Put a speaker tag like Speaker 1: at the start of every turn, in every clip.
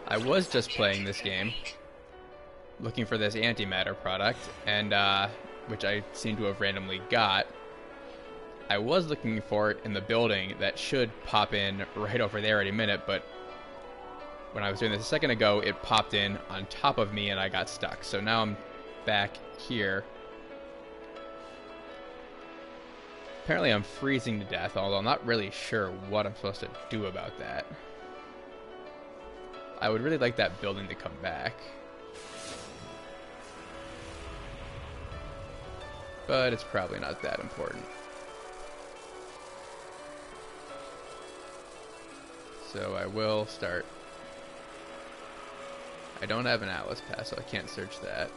Speaker 1: I was just playing this game, looking for this antimatter product, and which I seem to have randomly got. I was looking for it in the building that should pop in right over there any minute, but when I was doing this a second ago, it popped in on top of me and I got stuck. So now I'm back here. Apparently I'm freezing to death, although I'm not really sure what I'm supposed to do about that. I would really like that building to come back. But it's probably not that important. So I will start. I don't have an Atlas pass, so I can't search that.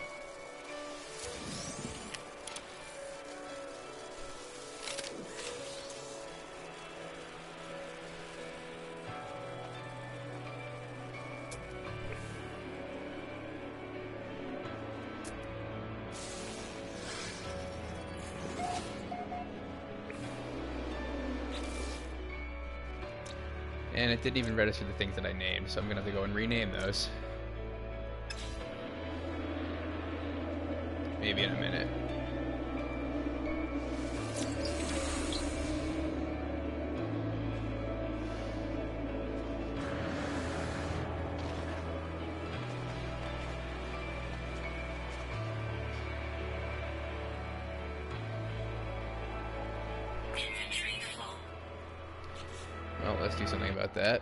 Speaker 1: And it didn't even register the things that I named, so I'm going to have to go and rename those. Maybe in a minute. Well, let's do something about that.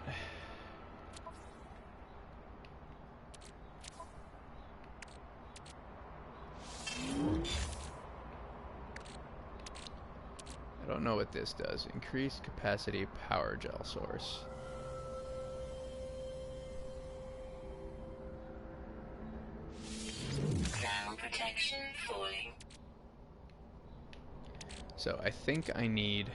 Speaker 1: I don't know what this does. Increased capacity power gel source.
Speaker 2: Ground protection falling.
Speaker 1: So I think I need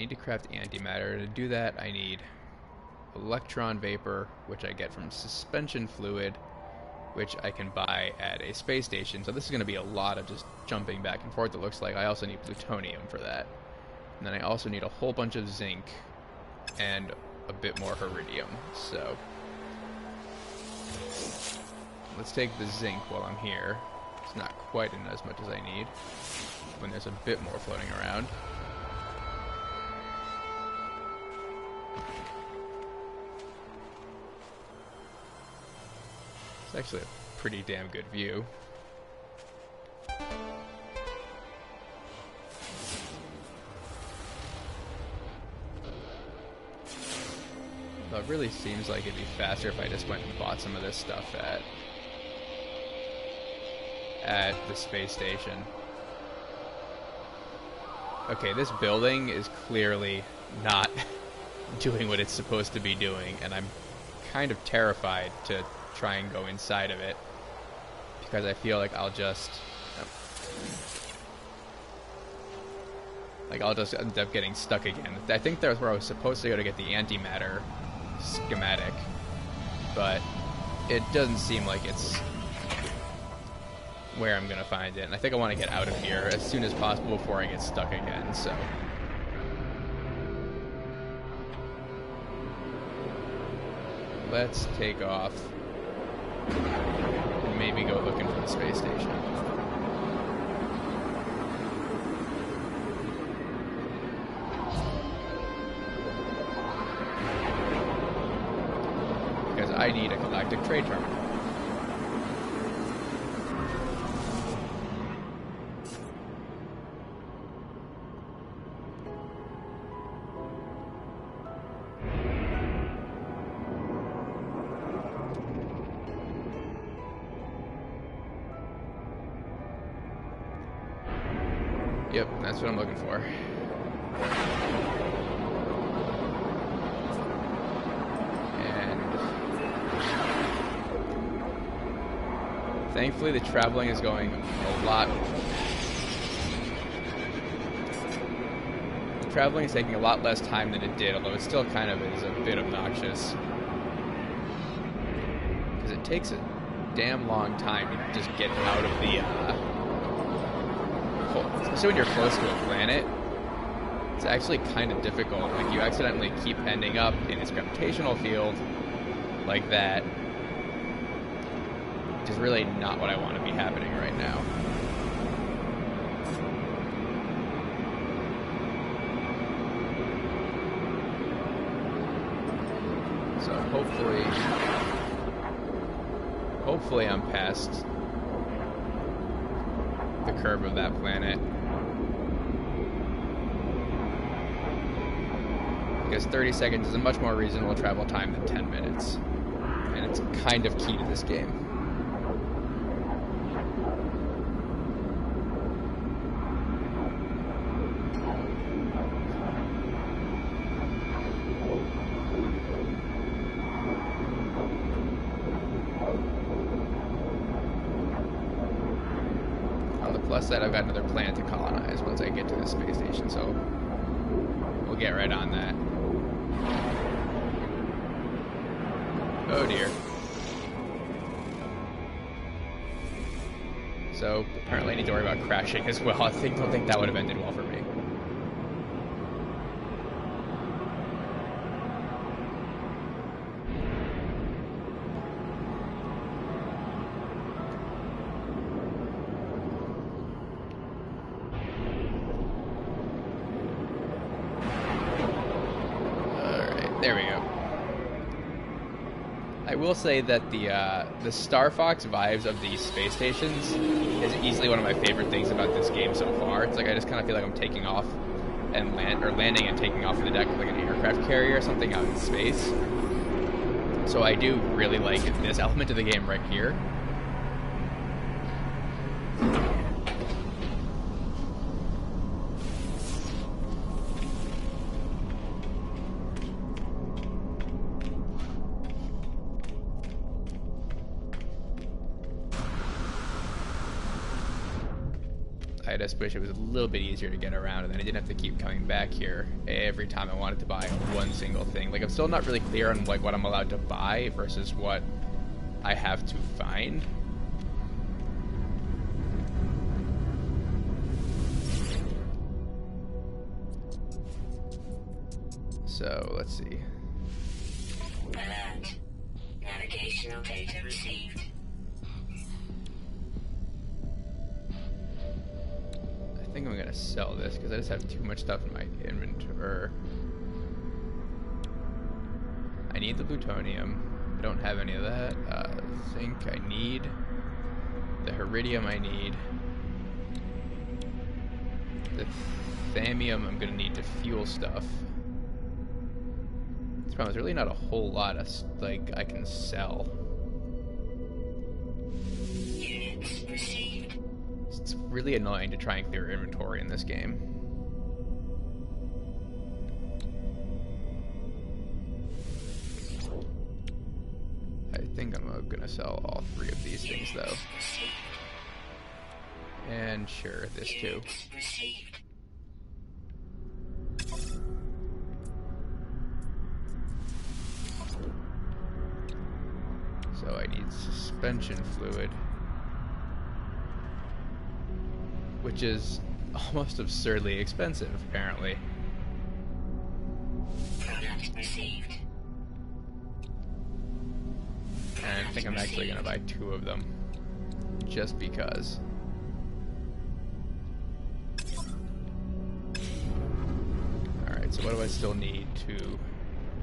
Speaker 1: to craft antimatter. To do that, I need electron vapor, which I get from suspension fluid, which I can buy at a space station. So this is going to be a lot of just jumping back and forth, it looks like. I also need plutonium for that. And then I also need a whole bunch of zinc and a bit more iridium. So let's take the zinc while I'm here. It's not quite in as much as I need when there's a bit more floating around. It's actually a pretty damn good view. Though it really seems like it'd be faster if I just went and bought some of this stuff at the space station. Okay, this building is clearly not doing what it's supposed to be doing, and I'm kind of terrified to try and go inside of it because I feel like I'll just end up getting stuck again. I think that's where I was supposed to go to get the antimatter schematic, but it doesn't seem like it's where I'm gonna find it, and I think I want to get out of here as soon as possible before I get stuck again. So let's take off and maybe go looking for the space station. Because I need a galactic trade terminal. Yep, that's what I'm looking for. And thankfully the traveling is going a lot. The traveling is taking a lot less time than it did, although it still kind of is a bit obnoxious. Because it takes a damn long time to just get out of the especially when you're close to a planet, It's actually kind of difficult. Like, you accidentally keep ending up in its gravitational field like that, which is really not what I want to be happening right now. So hopefully I'm past the curve of that planet. Because 30 seconds is a much more reasonable travel time than 10 minutes. And it's kind of key to this game. On the plus side, I've got another planet to colonize once I get to the space station, so we'll get right on that. Oh dear. So apparently I need to worry about crashing as well. I don't think that would have ended well for me. Alright, there we go. I will say that the Star Fox vibes of these space stations is easily one of my favorite things about this game so far. It's like I just kind of feel like I'm taking off and landing and taking off the deck of like an aircraft carrier or something out in space. So I do really like this element of the game right here. I just wish it was a little bit easier to get around, and then I didn't have to keep coming back here every time I wanted to buy one single thing. Like, I'm still not really clear on like what I'm allowed to buy versus what I have to find. So let's see.
Speaker 2: Alert. Navigational data received.
Speaker 1: I think I'm gonna sell this because I just have too much stuff in my inventory. I need the plutonium. I don't have any of that. Zinc I need. The iridium I need. The thamium I'm gonna need to fuel stuff. The problem is really not a whole lot of like I can sell.
Speaker 2: Units received.
Speaker 1: It's really annoying to try and clear inventory in this game. I think I'm gonna sell all three of these things though. And sure, this too. So I need suspension fluid, which is almost absurdly expensive, apparently.
Speaker 2: Product received.
Speaker 1: And I think I'm actually going to buy 2 of them, just because. Alright, so what do I still need to...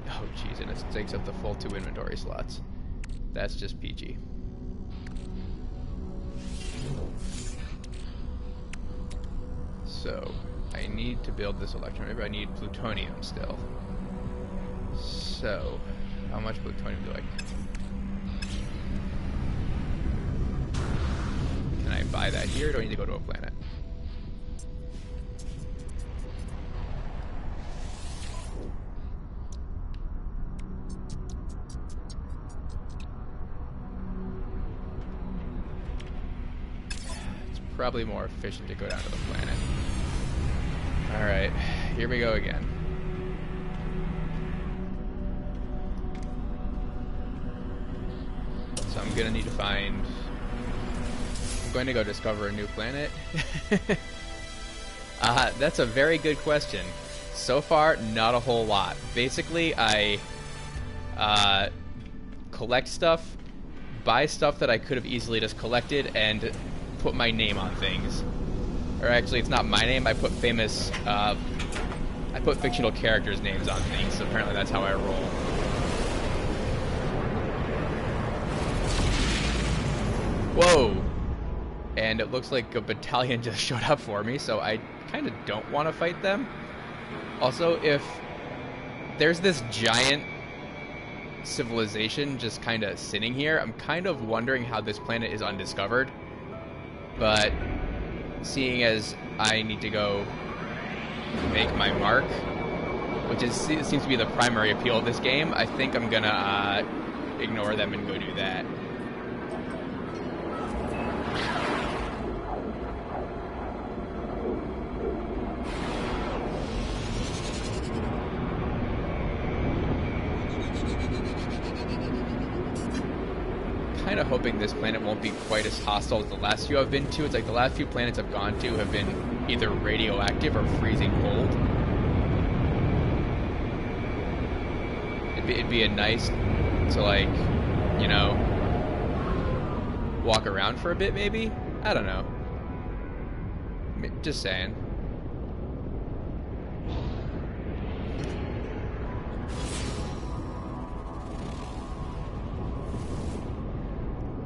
Speaker 1: Oh, jeez, and it takes up the full 2 inventory slots. That's just peachy. So, I need to build this electron. Maybe I need plutonium still. So, how much plutonium do I... Can I buy that here, or do I need to go to a planet? It's probably more efficient to go down to the planet. Alright, here we go again. So I'm gonna need to find... I'm going to go discover a new planet. That's a very good question. So far, not a whole lot. Basically, I collect stuff, buy stuff that I could have easily just collected, and put my name on things. Or actually, it's not my name. I put fictional characters' names on things. So apparently, that's how I roll. Whoa! And it looks like a battalion just showed up for me, so I kind of don't want to fight them. Also, if there's this giant civilization just kind of sitting here, I'm kind of wondering how this planet is undiscovered. But seeing as I need to go make my mark, which seems to be the primary appeal of this game, I think I'm gonna ignore them and go do that. Kind of hoping this planet won't be quite as hostile as the last few I've been to. It's like the last few planets I've gone to have been either radioactive or freezing cold. It'd be a nice to, like, you know, walk around for a bit maybe? I don't know. Just saying.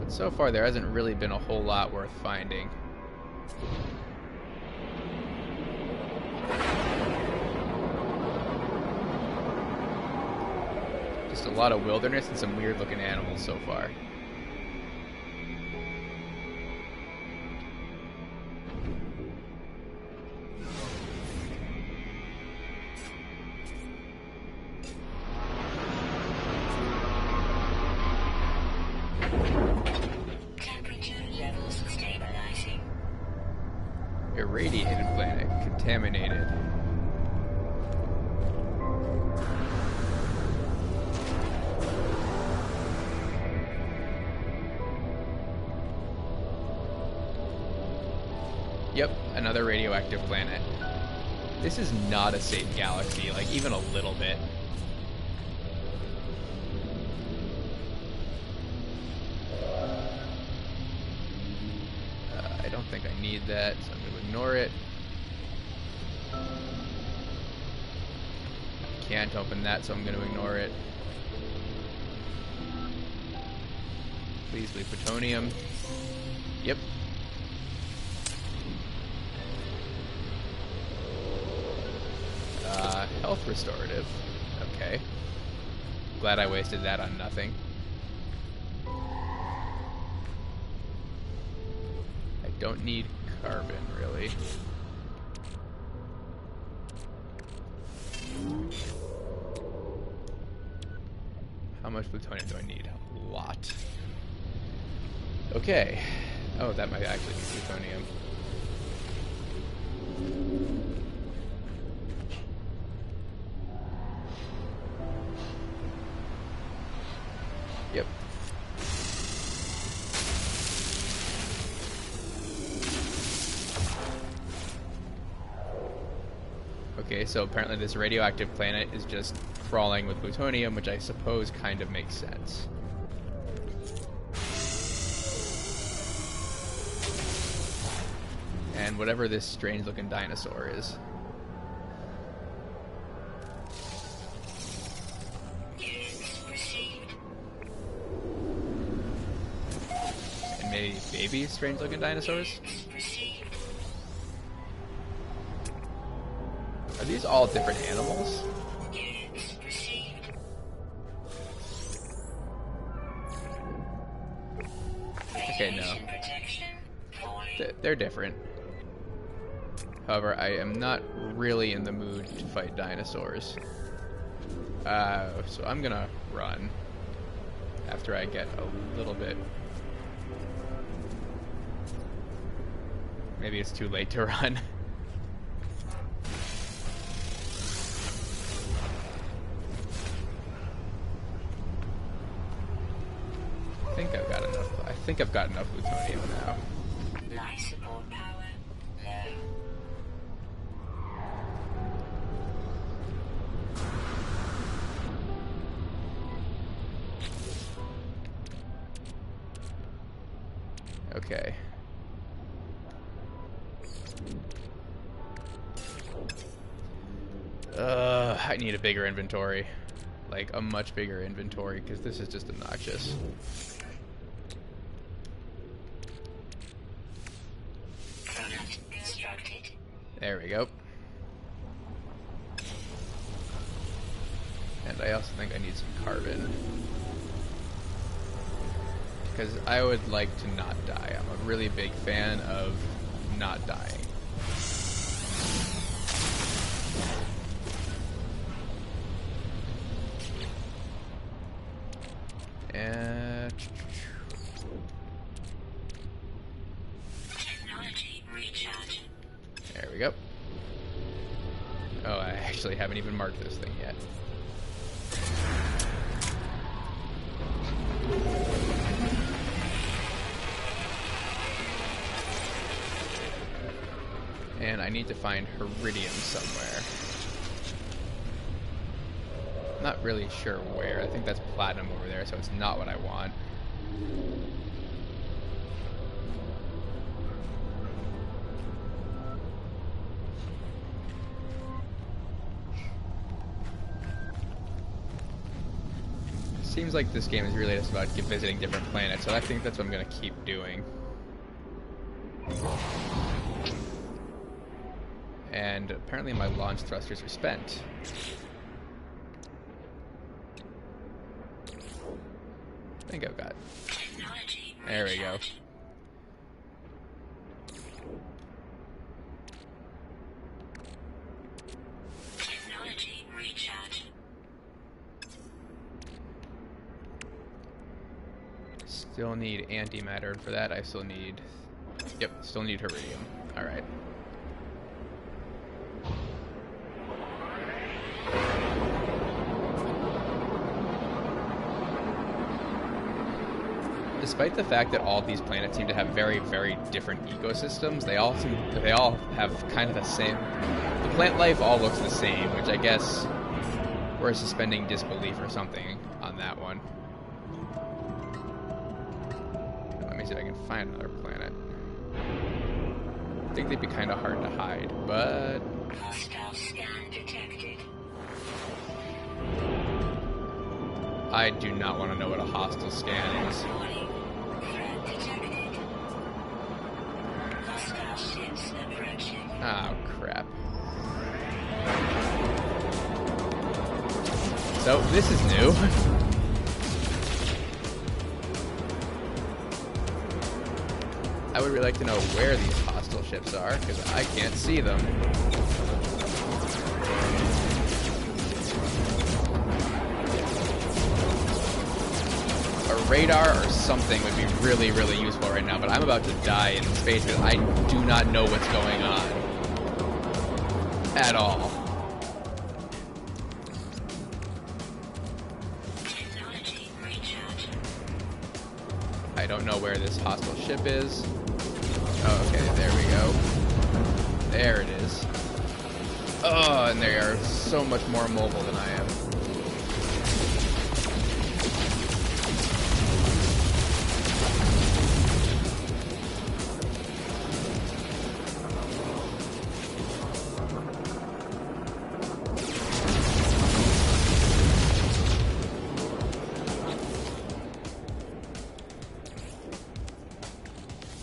Speaker 1: So far, there hasn't really been a whole lot worth finding. Just a lot of wilderness and some weird-looking animals so far. Irradiated planet. Contaminated. Yep, another radioactive planet. This is not a safe galaxy, like even a little bit. I don't think I need that, so I'm going to ignore it. Can't open that, so I'm going to ignore it. Please be plutonium. Yep. Health restorative. Okay. Glad I wasted that on nothing. I don't need carbon, really. How much plutonium do I need? A lot. Okay. Oh, that might actually be plutonium. Yep. Okay, so apparently this radioactive planet is just crawling with plutonium, which I suppose kind of makes sense. And whatever this strange looking dinosaur is. And maybe baby strange looking dinosaurs? Are these all different animals? Okay, no. They're different. However, I am not really in the mood to fight dinosaurs. So I'm gonna run after I get a little bit. Maybe it's too late to run. I think I've got enough plutonium now.
Speaker 2: Life support power low.
Speaker 1: Okay. I need a bigger inventory. Like, a much bigger inventory, because this is just obnoxious.
Speaker 2: Product constructed.
Speaker 1: There we go. And I also think I need some carbon. Because I would like to not die. I'm a really big fan of not dying. And
Speaker 2: Technology recharge.
Speaker 1: there we go. Oh, I actually haven't even marked this thing yet. And I need to find Iridium somewhere. Not really sure where. I think that's platinum over there, so it's not what I want. Seems like this game is really just about visiting different planets, so I think that's what I'm going to keep doing. And apparently my launch thrusters are spent. I think I've got... There we go.
Speaker 2: Technology recharge.
Speaker 1: Still need antimatter. For that I still need... Yep, still need Iridium. Alright. Despite the fact that all of these planets seem to have very, very different ecosystems, they all have kind of the same. The plant life all looks the same, which I guess we're suspending disbelief or something on that one. Let me see if I can find another planet. I think they'd be kind of hard to hide, but
Speaker 2: Hostile scan detected.
Speaker 1: I do not want to know what a hostile scan is.
Speaker 2: Warning. Threat detected. Hostile ships approaching.
Speaker 1: Oh, crap. So, this is new. I would really like to know where these hostile ships are, because I can't see them. A radar or something would be really, really useful right now, but I'm about to die in space because I do not know what's going on. At all.
Speaker 2: Technology recharge.
Speaker 1: I don't know where this hostile ship is. Oh, okay, there we go. There it is. Oh, and they are so much more mobile than I am.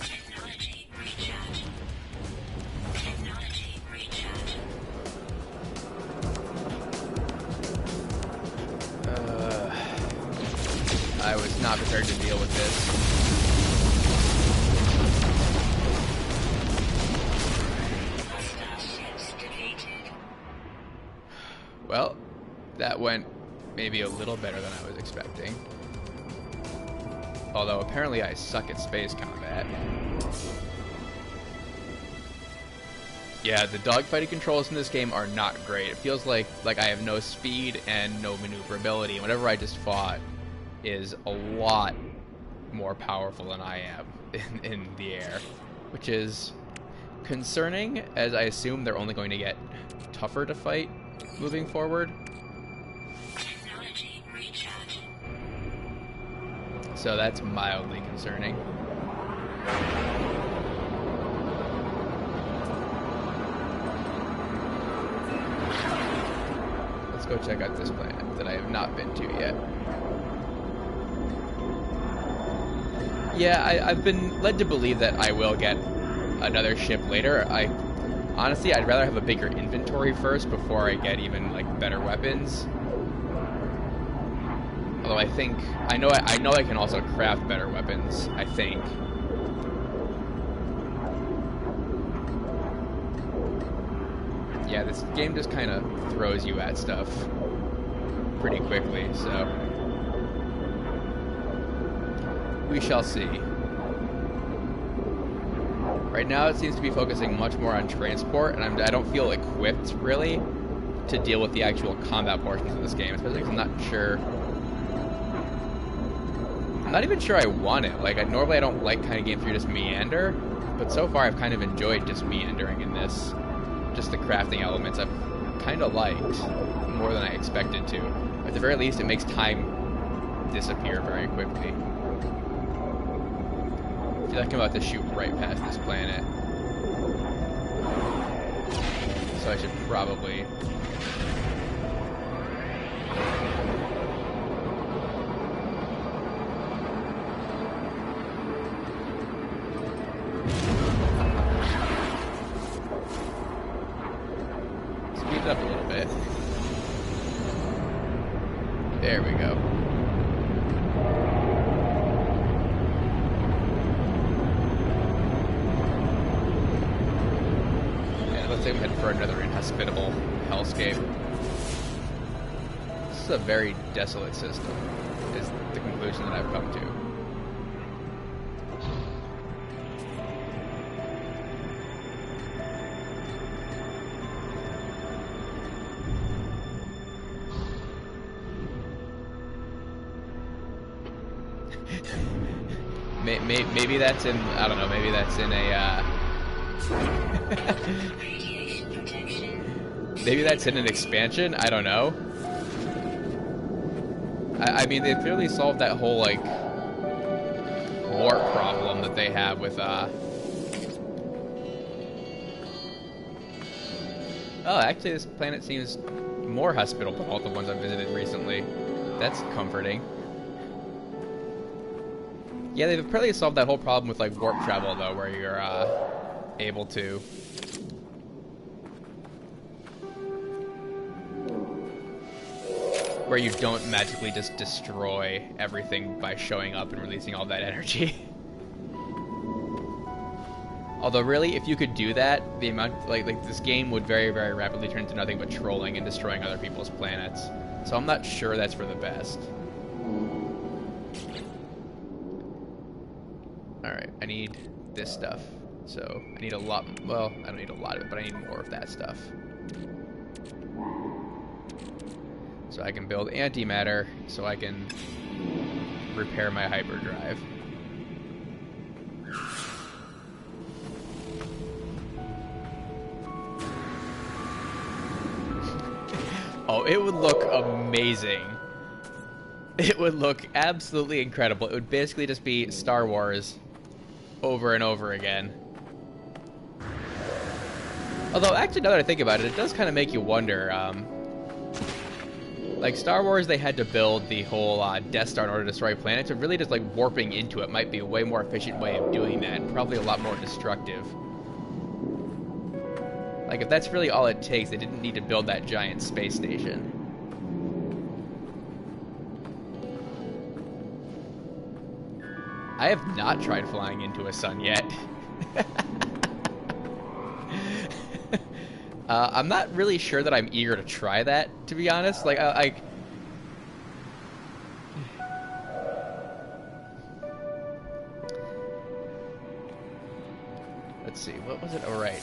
Speaker 2: Technology recharge. Technology recharge.
Speaker 1: I was not prepared to deal with this.
Speaker 2: Hostile ships defeated.
Speaker 1: Well, that went maybe a little better than I was expecting. Although apparently I suck at space combat. Yeah, the dogfighting controls in this game are not great. It feels like I have no speed and no maneuverability. And whatever I just fought is a lot more powerful than I am in the air. Which is concerning, as I assume they're only going to get tougher to fight moving forward.
Speaker 2: Technology recharge.
Speaker 1: So that's mildly concerning. Let's go check out this planet that I have not been to yet. Yeah, I've been led to believe that I will get another ship later. Honestly, I'd rather have a bigger inventory first before I get even like better weapons. Although I know I can also craft better weapons, I think. Yeah, this game just kind of throws you at stuff pretty quickly, so we shall see. Right now, it seems to be focusing much more on transport, and I don't feel equipped really to deal with the actual combat portions of this game, especially because I'm not even sure I want it. Like, normally I don't like kind of games where you just meander, but so far I've kind of enjoyed just meandering in this. Just the crafting elements I've kind of liked more than I expected to. At the very least, it makes time disappear very quickly. I feel like I'm about to shoot right past this planet. So I should probably... speed it up a little bit. There we go. Looks like I'm heading for another inhospitable hellscape. This is a very desolate system, is the conclusion that I've come to. Maybe that's in, I don't know, maybe that's in a,
Speaker 2: Radiation protection.
Speaker 1: maybe that's in an expansion? I don't know. I mean, they clearly solved that whole, like, warp problem that they have with, Oh, actually, this planet seems more hospitable than all the ones I've visited recently. That's comforting. Yeah, they've apparently solved that whole problem with, like, warp travel, though, where you're, able to... where you don't magically just destroy everything by showing up and releasing all that energy. Although, really, if you could do that, the amount... like this game would very, very rapidly turn into nothing but trolling and destroying other people's planets. So I'm not sure that's for the best. Alright, I need this stuff. So, I need a lot... well, I don't need a lot of it, but I need more of that stuff. So I can build antimatter, so I can repair my hyperdrive. Oh, it would look amazing. It would look absolutely incredible. It would basically just be Star Wars over and over again. Although, actually, now that I think about it, it does kind of make you wonder. Like, Star Wars, they had to build the whole Death Star in order to destroy planets, and really just, like, warping into it might be a way more efficient way of doing that, and probably a lot more destructive. Like, if that's really all it takes, they didn't need to build that giant space station. I have not tried flying into a sun yet. I'm not really sure that I'm eager to try that, to be honest. Like, let's see, what was it? Oh, right.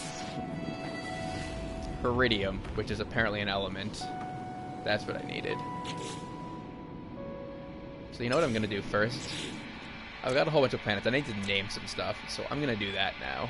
Speaker 1: Iridium, which is apparently an element. That's what I needed. So you know what I'm going to do first? I've got a whole bunch of planets. I need to name some stuff, so I'm going to do that now.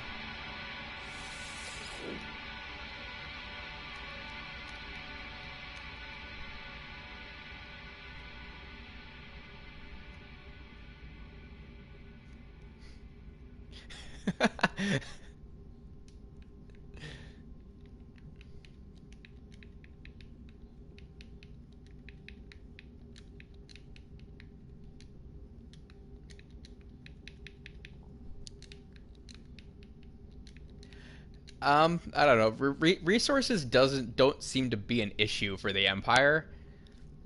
Speaker 1: I don't know. Resources don't seem to be an issue for the Empire.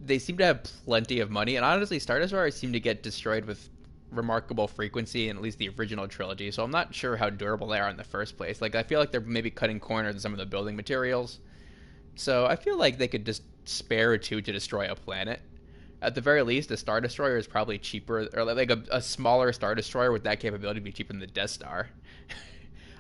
Speaker 1: They seem to have plenty of money, and honestly, Star Destroyers seem to get destroyed with remarkable frequency in at least the original trilogy. So I'm not sure how durable they are in the first place. Like I feel like they're maybe cutting corners in some of the building materials. So I feel like they could just spare a two to destroy a planet. At the very least, a Star Destroyer is probably cheaper, or like a smaller Star Destroyer with that capability would be cheaper than the Death Star.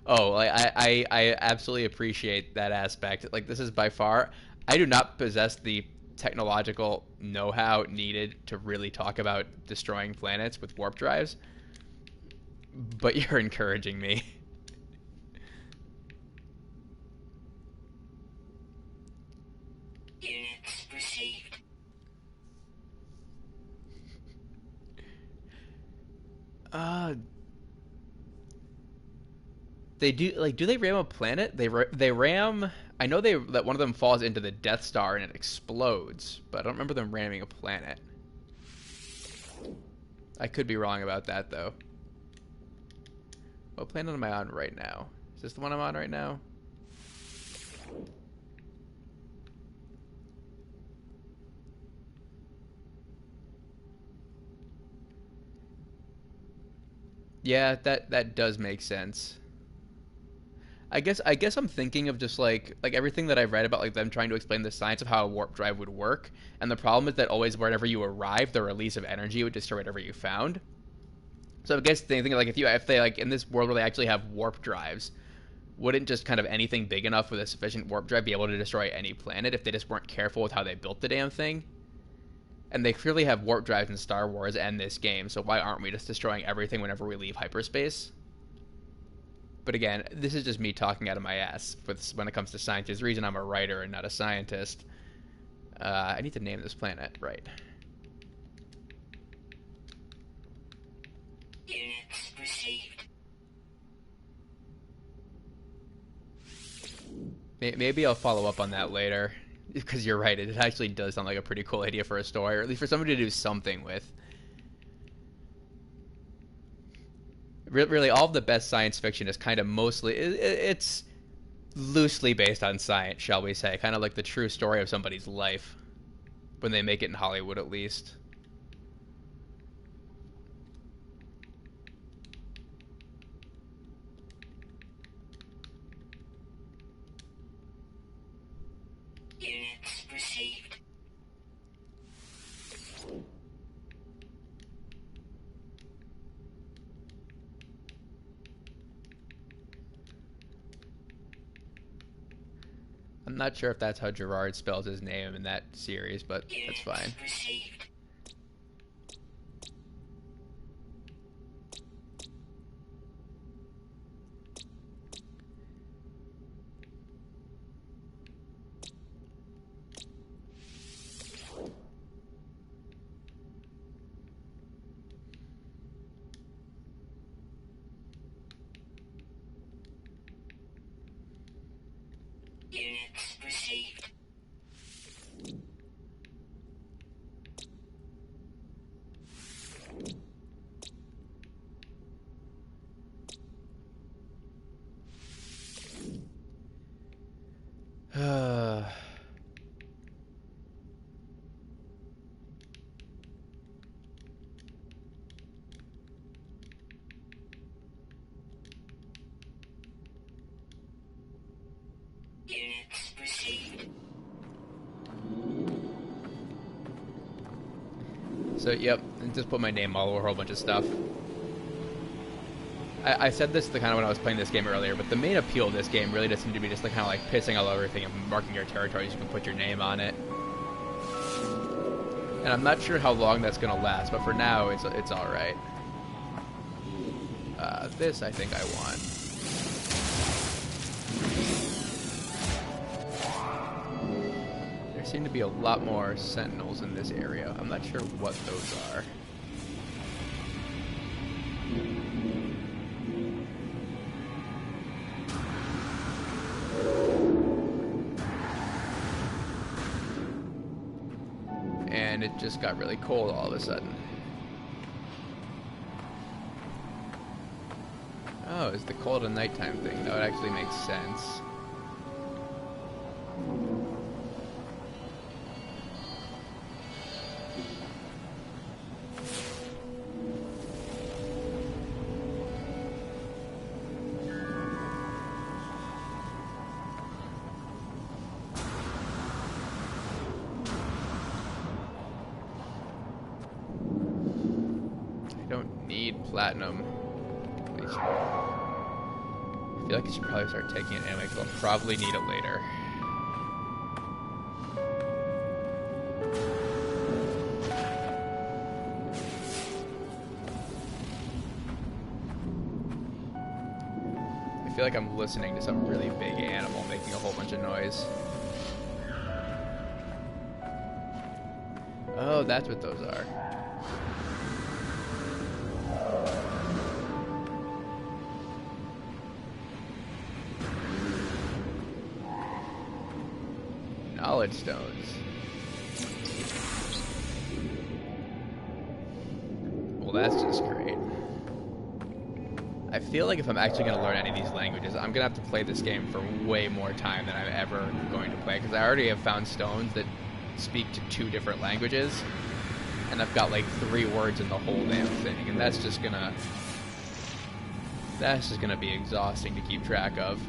Speaker 1: Oh, like I absolutely appreciate that aspect. Like this is by far, I do not possess the technological know-how needed to really talk about destroying planets with warp drives, but you're encouraging me.
Speaker 2: Units received.
Speaker 1: Uh, they do like do they ram a planet? They ram. I know that one of them falls into the Death Star and it explodes, but I don't remember them ramming a planet. I could be wrong about that though. What planet am I on right now? Is this the one I'm on right now? Yeah, that does make sense. I guess I'm thinking of just like everything that I've read about like them trying to explain the science of how a warp drive would work, and the problem is that always wherever you arrive, the release of energy would destroy whatever you found. So I guess they think like if they like in this world where they actually have warp drives, wouldn't just kind of anything big enough with a sufficient warp drive be able to destroy any planet if they just weren't careful with how they built the damn thing? And they clearly have warp drives in Star Wars and this game, so why aren't we just destroying everything whenever we leave hyperspace? But again, this is just me talking out of my ass when it comes to science. There's a reason I'm a writer and not a scientist. I need to name this planet right.
Speaker 2: Units received.
Speaker 1: Maybe I'll follow up on that later. Because you're right, it actually does sound like a pretty cool idea for a story, or at least for somebody to do something with. Really, all of the best science fiction is kind of mostly it's loosely based on science, shall we say, kind of like the true story of somebody's life when they make it in Hollywood, at least.
Speaker 2: Units received.
Speaker 1: I'm not sure if that's how Gerard spells his name in that series, but that's fine.
Speaker 2: Received. Units received. Units received.
Speaker 1: So, yep, and just put my name all over a whole bunch of stuff. I said this the kind of when I was playing this game earlier, but the main appeal of this game really does seem to be just like kind of like pissing all over everything and marking your territories. You can put your name on it, and I'm not sure how long that's gonna last, but for now it's all right. This I think I want. There seem to be a lot more sentinels in this area. I'm not sure what those are. just got really cold all of a sudden. Oh, it's the cold and nighttime thing. That would actually make sense. I don't need platinum. At least I feel like I should probably start taking it anyway, because I'll probably need it later. I feel like I'm listening to some really big animal making a whole bunch of noise. Oh, that's what those are. Knowledge stones. Well, that's just great. I feel like if I'm actually going to learn any of these languages, I'm going to have to play this game for way more time than I'm ever going to play, because I already have found stones that speak to 2 different languages, and I've got like 3 words in the whole damn thing, and that's just gonna be exhausting to keep track of.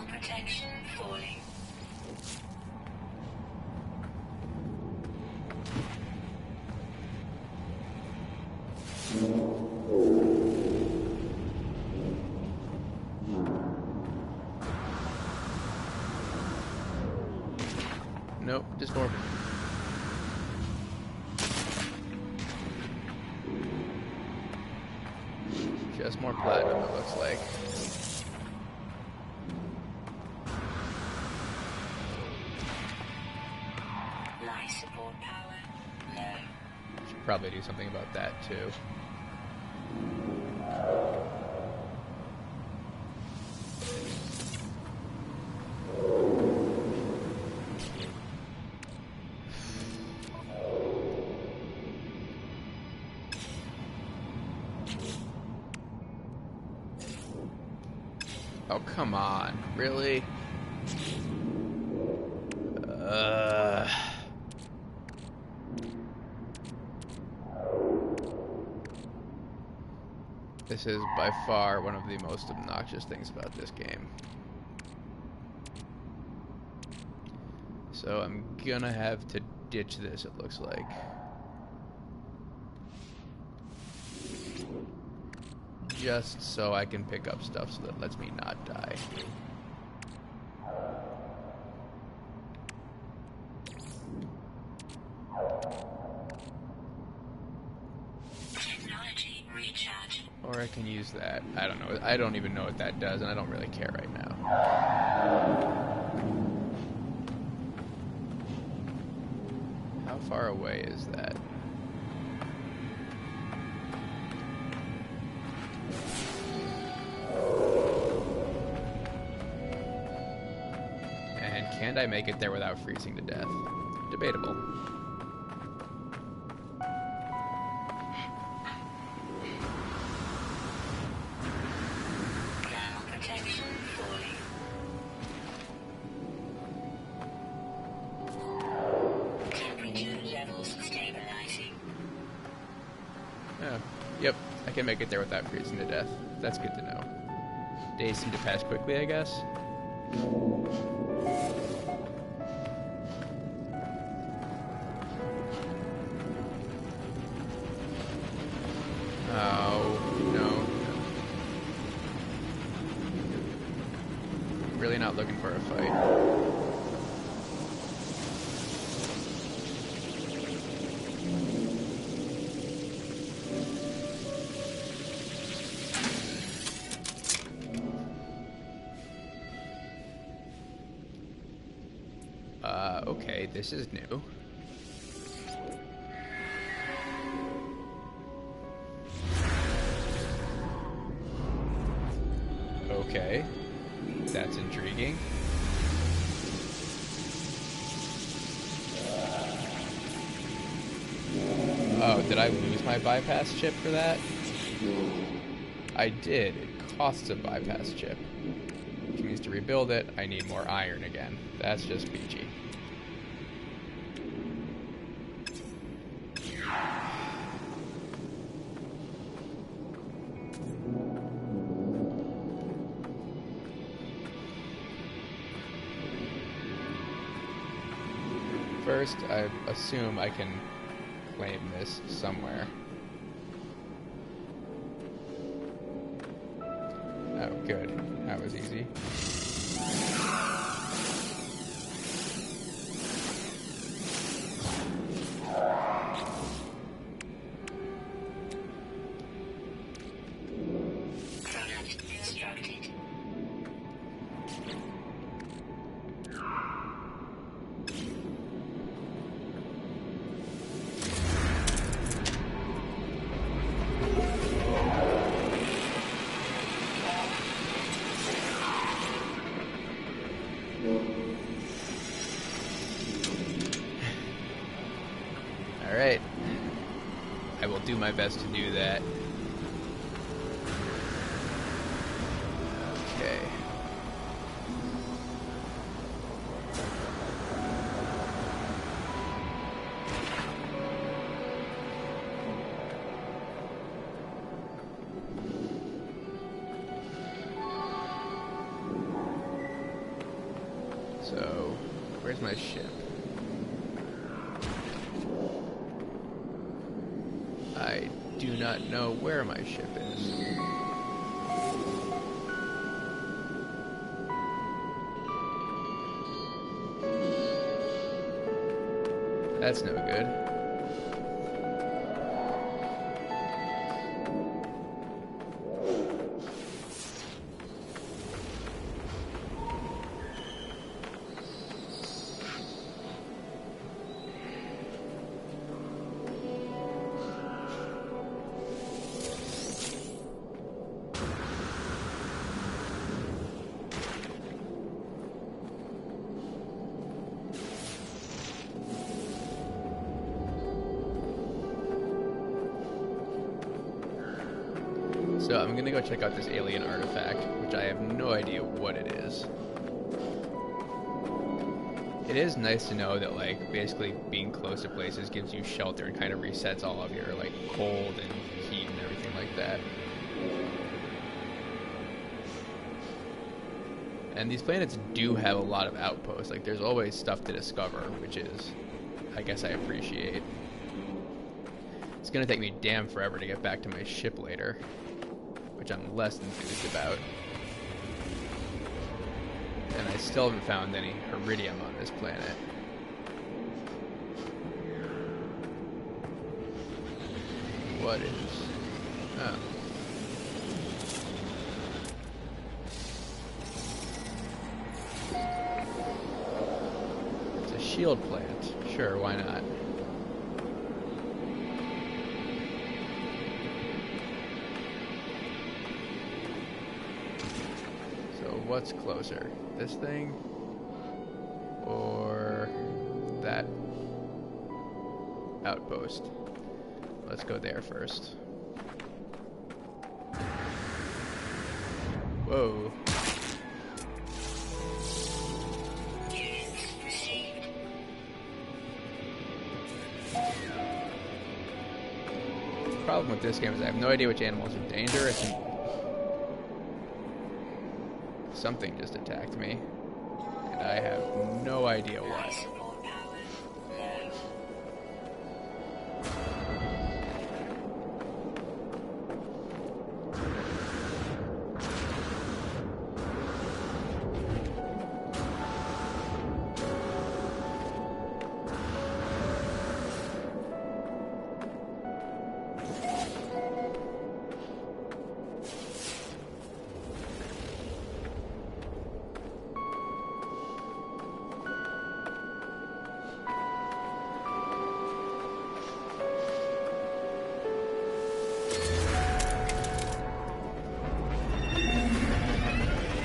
Speaker 2: Protection falling.
Speaker 1: Nope, just more. Just more platinum, it looks like.
Speaker 2: Life support power low.
Speaker 1: Should probably do something about that too. Oh, come on. Really? This is by far one of the most obnoxious things about this game. So I'm gonna have to ditch this, it looks like. Just so I can pick up stuff so that lets me not die.
Speaker 2: Technology recharge.
Speaker 1: Or I can use that. I don't know. I don't even know what that does, and I don't really care right now. How far away is that? And can I make it there without freezing to death? Debatable.
Speaker 2: Protection falling. Temperature levels stabilizing.
Speaker 1: Oh, yep. I can make it there without freezing to death. That's good to know. Days seem to pass quickly, I guess. Oh, no. Really not looking for a fight. Okay, this is new. Okay, that's intriguing. Oh, did I lose my bypass chip for that? I did. It costs a bypass chip. Which means to rebuild it, I need more iron again. That's just peachy. First, I assume I can claim this somewhere. Oh, good. That was easy.
Speaker 2: Product constructed.
Speaker 1: Alright. I will do my best to do that. Okay. So, where's my ship? I do not know where my ship is. That's no good. So I'm gonna go check out this alien artifact, which I have no idea what it is. It is nice to know that, like, basically being close to places gives you shelter and kind of resets all of your, like, cold and heat and everything like that. And these planets do have a lot of outposts. Like, there's always stuff to discover, which is, I guess, I appreciate. It's gonna take me damn forever to get back to my ship later, which I'm less enthused about. And I still haven't found any iridium on this planet. What is... oh. It's a shield plant. Sure, why not? What's closer? This thing? Or that outpost? Let's go there first. Whoa. The problem with this game is I have no idea which animals are dangerous and something just attacked me, and I have no idea what.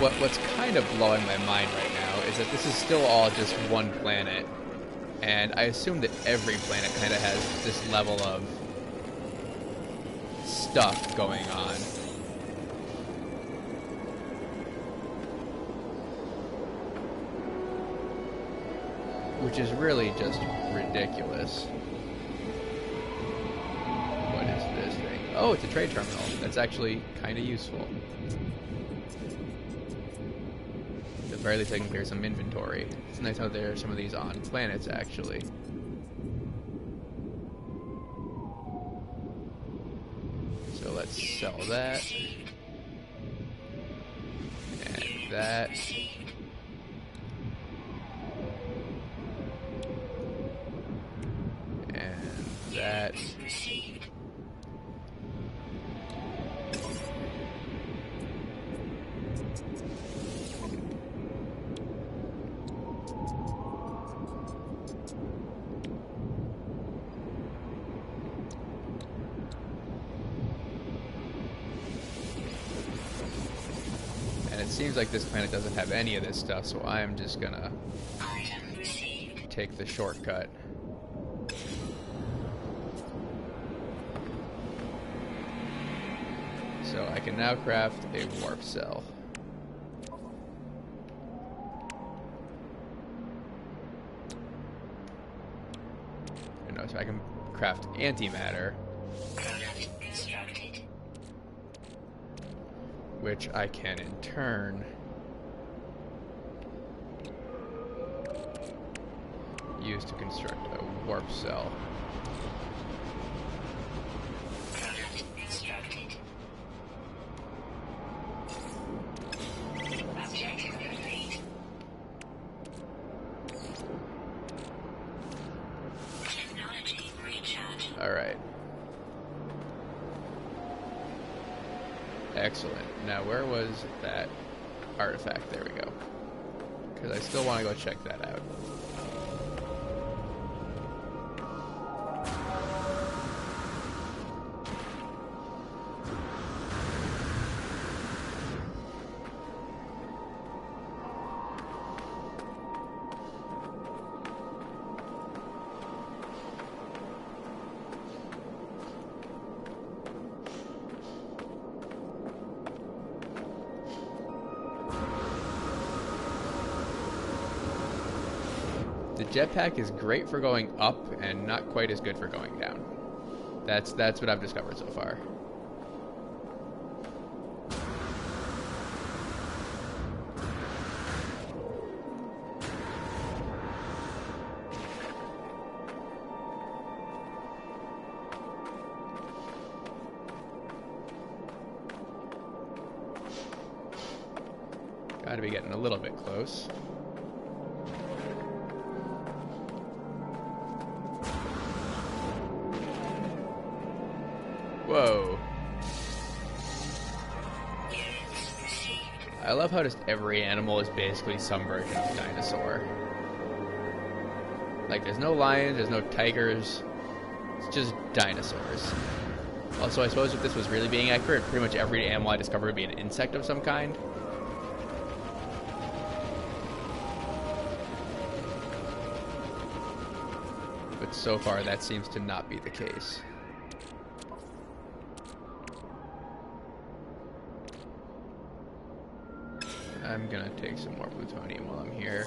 Speaker 1: what's kind of blowing my mind right now is that this is still all just one planet, and I assume that every planet kind of has this level of stuff going on. Which is really just ridiculous. What is this thing? Oh, it's a trade terminal. That's actually kind of useful. At the very least, I can clear some inventory. It's nice how there are some of these on planets, actually. So let's sell that. And that. That. And it seems like this planet doesn't have any of this stuff, so I am just gonna take the shortcut. So I can now craft a warp cell. No, so I can craft antimatter, which I can in turn use to construct a warp cell. Alright. Excellent. Now, where was that artifact? There we go. Because I still want to go check that out. The jetpack is great for going up and not quite as good for going down. That's what I've discovered so far. Gotta be getting a little bit close. Whoa. I love how just every animal is basically some version of a dinosaur. Like, there's no lions, there's no tigers, it's just dinosaurs. Also, I suppose if this was really being accurate, pretty much every animal I discovered would be an insect of some kind. But so far, that seems to not be the case. I'm gonna take some more plutonium while I'm here.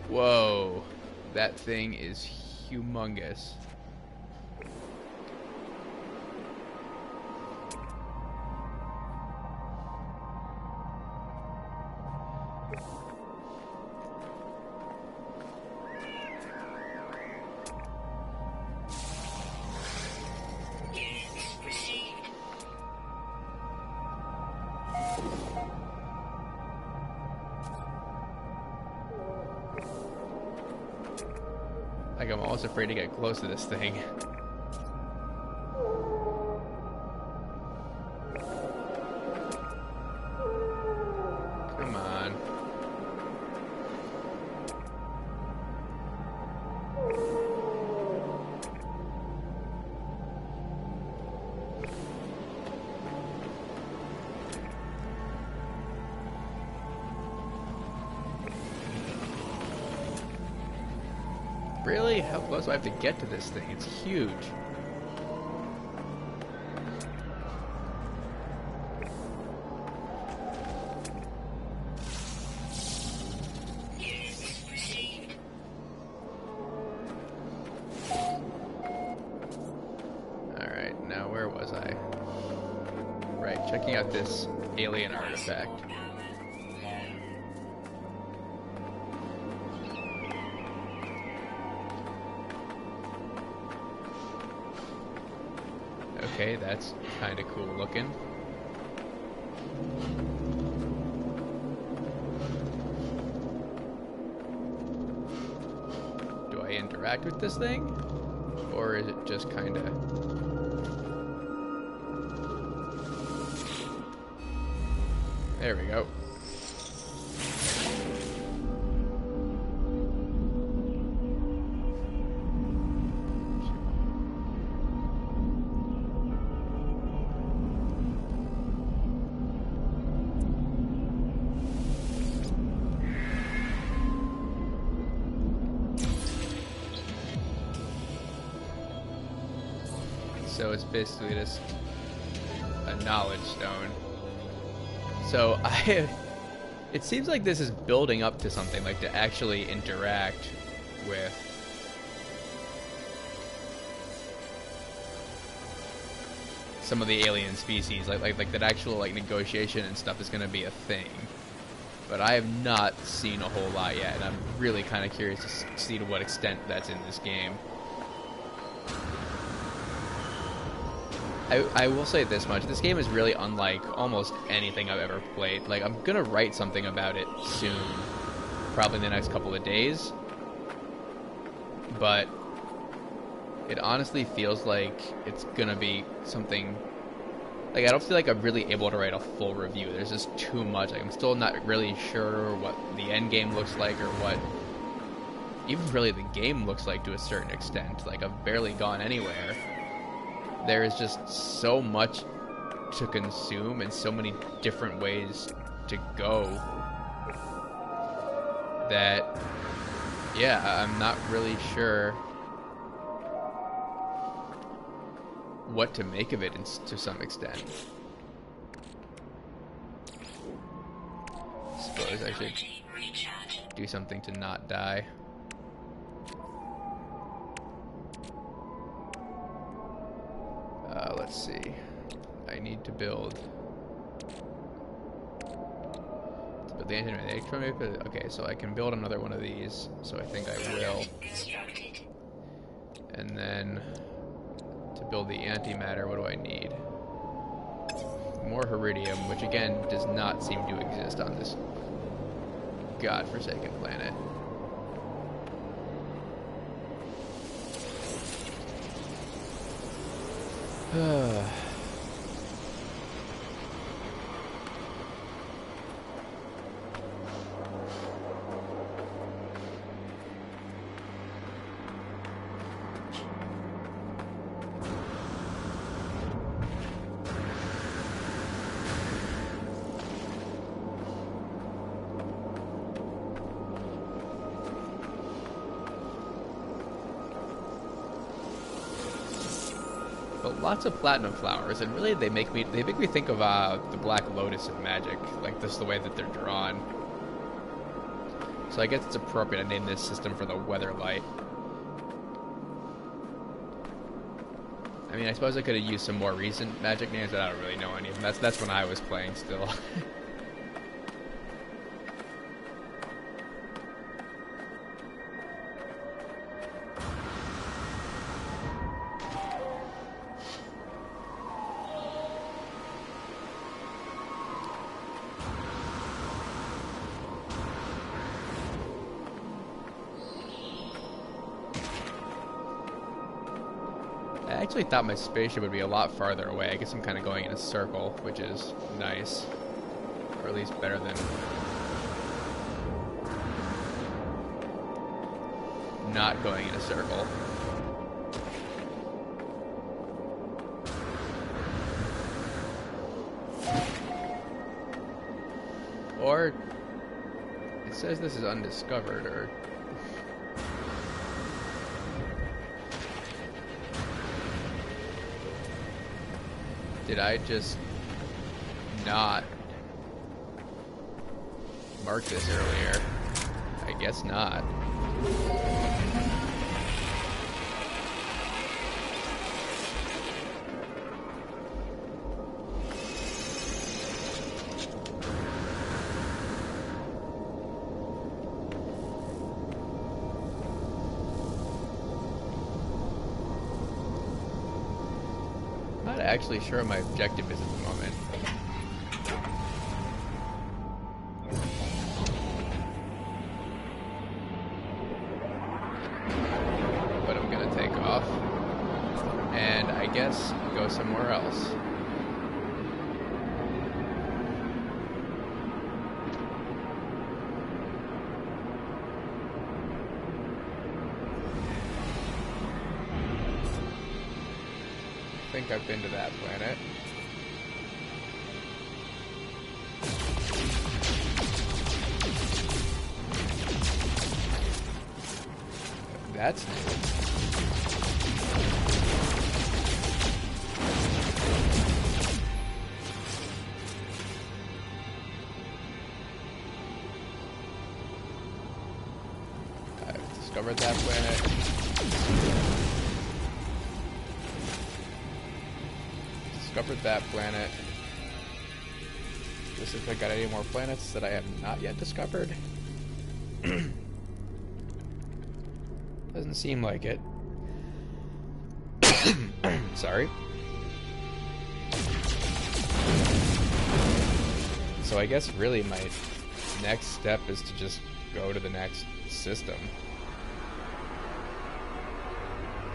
Speaker 1: Whoa, that thing is humongous. Like, I'm almost afraid to get close to this thing. Come on. Really? How close do I have to get to this thing? It's huge. Alright, now where was I? Right, checking out this alien artifact. Okay, that's kind of cool looking. Do I interact with this thing? Or is it just kind of... There we go. So it's basically just a knowledge stone. So it seems like this is building up to something, like to actually interact with some of the alien species, like that actual like negotiation and stuff is going to be a thing. But I have not seen a whole lot yet, and I'm really kind of curious to see to what extent that's in this game. I will say this much, this game is really unlike almost anything I've ever played. Like, I'm gonna write something about it soon, probably in the next couple of days, but it honestly feels like it's gonna be something, like, I don't feel like I'm really able to write a full review. There's just too much. Like, I'm still not really sure what the end game looks like, or what even really the game looks like to a certain extent. Like, I've barely gone anywhere. There is just so much to consume and so many different ways to go that, yeah, I'm not really sure what to make of it to some extent. Suppose I should do something to not die. Let's see. I need to build the antimatter. Okay, so I can build another one of these. So I think I will. And then to build the antimatter, what do I need? More iridium, which again does not seem to exist on this godforsaken planet. But lots of platinum flowers, and really they make me think of the Black Lotus of Magic, like this the way that they're drawn. So I guess it's appropriate to name this system for the Weather Light. I mean, I suppose I could have used some more recent Magic names, but I don't really know any of them. That's when I was playing still. actually thought my spaceship would be a lot farther away. I guess I'm kind of going in a circle, which is nice. Or at least better than not going in a circle. Or it says this is undiscovered, or did I just not mark this earlier? I guess not. Not actually sure what my objective is at the moment. But I'm gonna take off and I guess go somewhere else. I think I've been to that planet. That's new. I've discovered that planet. Discovered that planet. Just if I got any more planets that I have not yet discovered. Doesn't seem like it. Sorry. So I guess really my next step is to just go to the next system.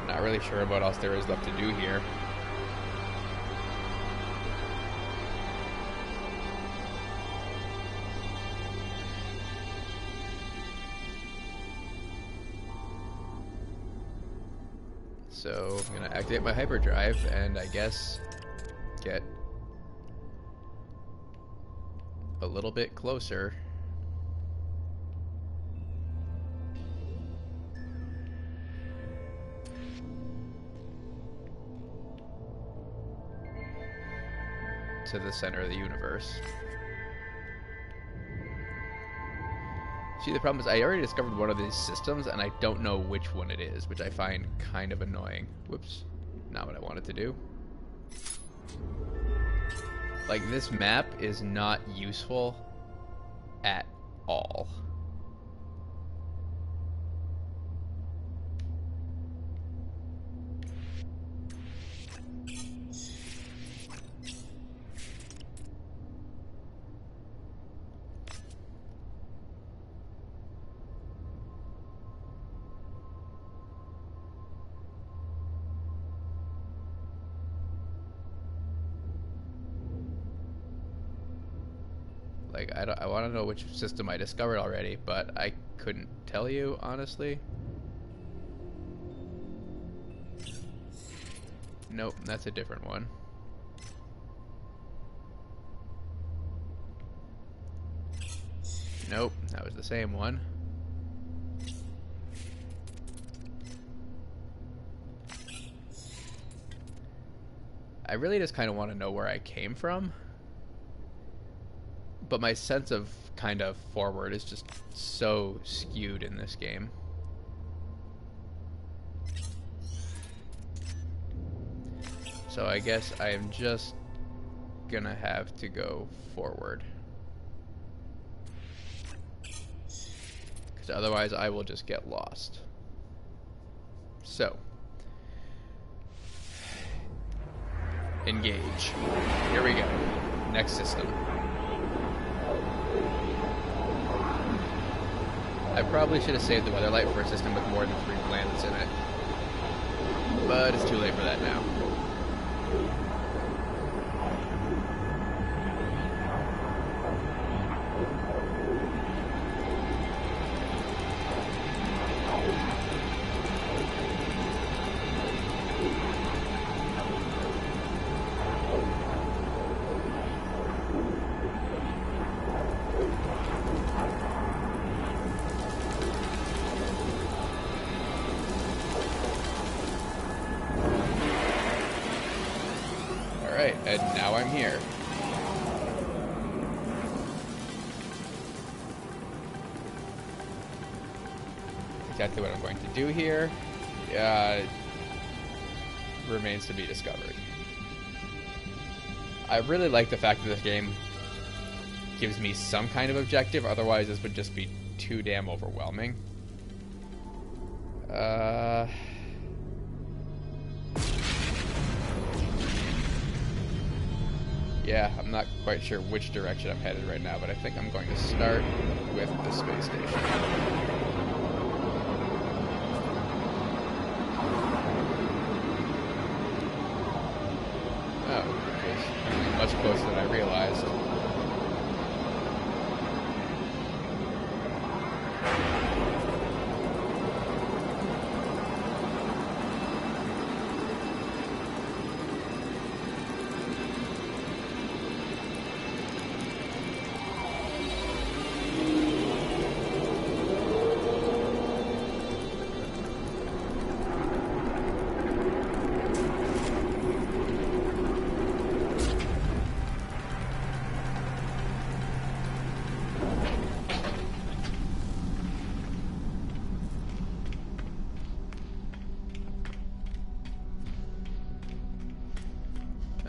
Speaker 1: Not really sure what else there is left to do here. So I'm gonna activate my hyperdrive and I guess get a little bit closer. To the center of the universe. See, the problem is I already discovered one of these systems and I don't know which one it is, which I find kind of annoying. Whoops. Not what I wanted to do. Like, this map is not useful at all. Like, I want to know which system I discovered already, but I couldn't tell you, honestly. Nope, that's a different one. Nope, that was the same one. I really just kind of want to know where I came from. But my sense of kind of forward is just so skewed in this game. So I guess I am just gonna have to go forward. Because otherwise I will just get lost. So. Engage. Here we go. Next system. I probably should have saved the weather light for a system with more than 3 planets in it. But it's too late for that now. Alright, and now I'm here. Exactly what I'm going to do here remains to be discovered. I really like the fact that this game gives me some kind of objective, otherwise this would just be too damn overwhelming. Yeah, I'm not quite sure which direction I'm headed right now, but I think I'm going to start with the space station. Oh, which is much closer than I realized.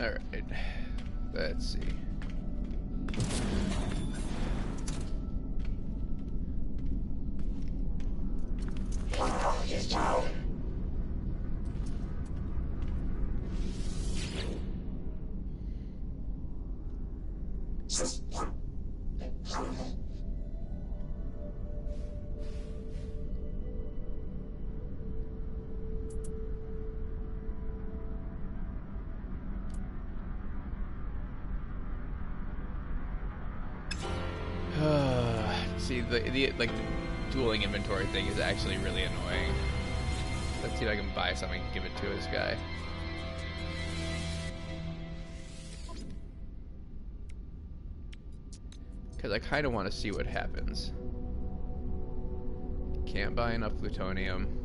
Speaker 1: Alright, let's see. See, the dueling inventory thing is actually really annoying. Let's see if I can buy something to give it to this guy. Because I kind of want to see what happens. Can't buy enough plutonium.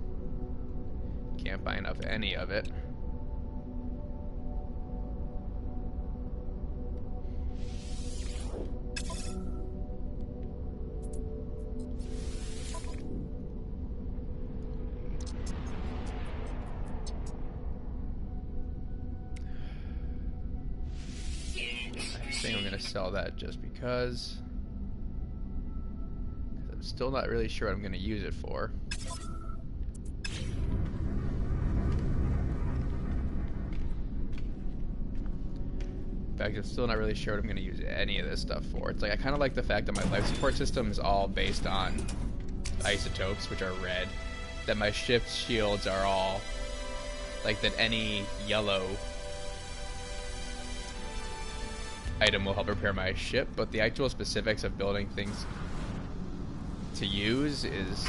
Speaker 1: Can't buy enough any of it. I think I'm going to sell that just because I'm still not really sure what I'm going to use it for. In fact, I'm still not really sure what I'm going to use any of this stuff for. It's like I kind of like the fact that my life support system is all based on isotopes, which are red. That my ship's shields are all like that any yellow item will help repair my ship, but the actual specifics of building things to use is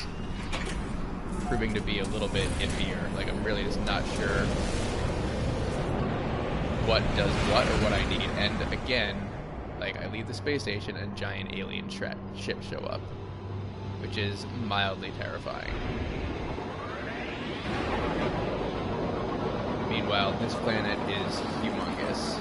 Speaker 1: proving to be a little bit iffier. Like I'm really just not sure what does what or what I need. And again, like I leave the space station and giant alien ships show up, which is mildly terrifying. Meanwhile, this planet is humongous.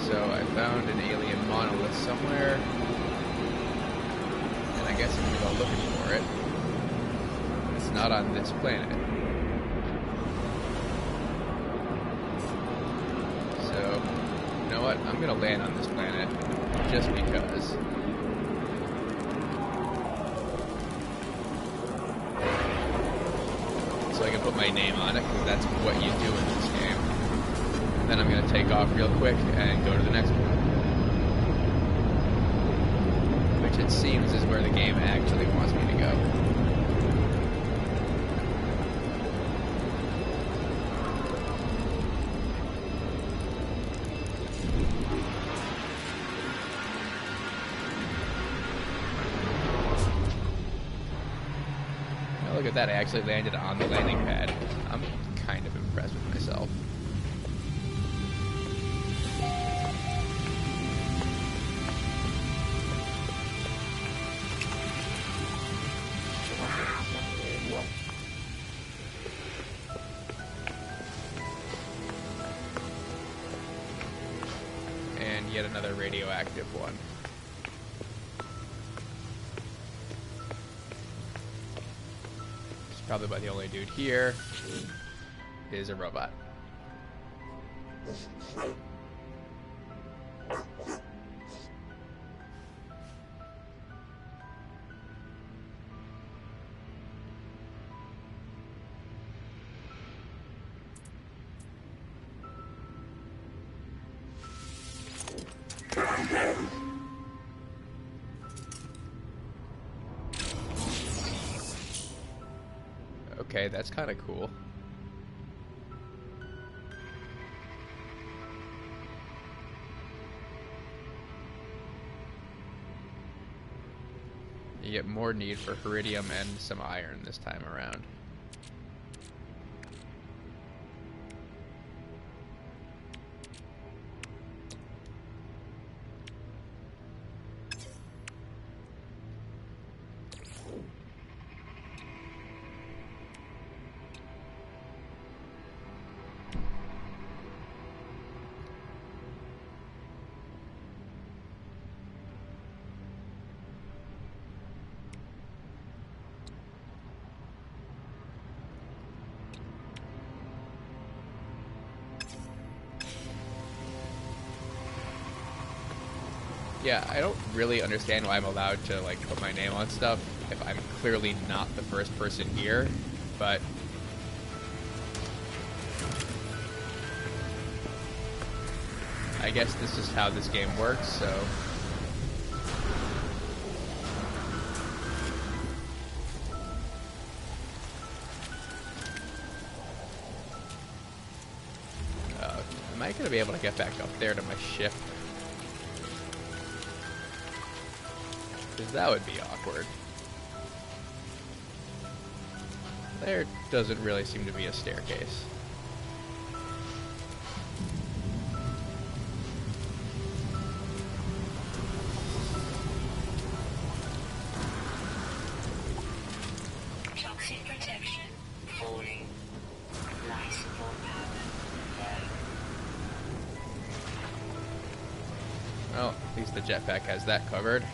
Speaker 1: So I found an alien monolith somewhere, and I guess I'm gonna go looking for it. It's not on this planet. So, you know what? I'm gonna land on this planet just because. so I can put my name on it, because that's what you do in this game. And then I'm going to take off real quick and go to the next one. Which it seems is where the game actually wants me to go. Look at that, I actually landed on the landing pad. I'm kind of impressed with myself. And yet another radioactive one. Probably by the only dude here is a robot. Okay, that's kind of cool. You get more need for iridium and some iron this time around. Yeah, I don't really understand why I'm allowed to, like, put my name on stuff if I'm clearly not the first person here, but I guess this is how this game works, so am I going to be able to get back up there to my ship? Because that would be awkward. There doesn't really seem to be a staircase.
Speaker 2: Toxic protection. Falling. Light support power. Low.
Speaker 1: Well, at least the jetpack has that covered.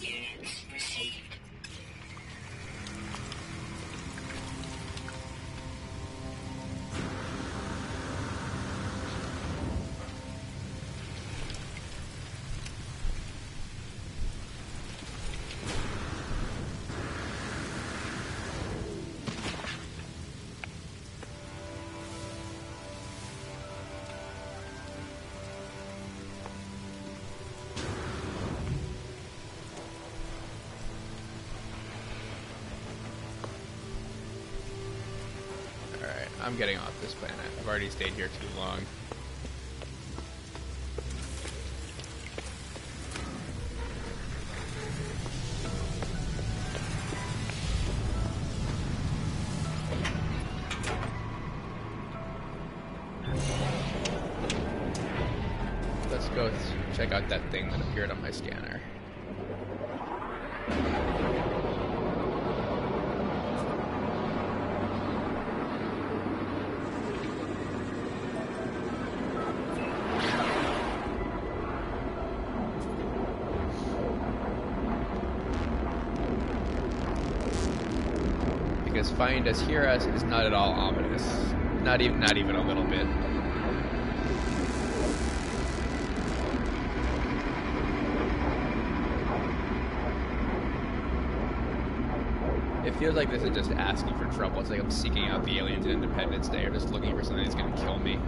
Speaker 2: Units received.
Speaker 1: I'm getting off this planet. I've already stayed here too long. Let's go check out that thing that appeared on my scanner. because Find Us, Hear Us is not at all ominous. Not even a little bit. It feels like this is just asking for trouble. It's like I'm seeking out the aliens in Independence Day, or just looking for something that's going to kill me.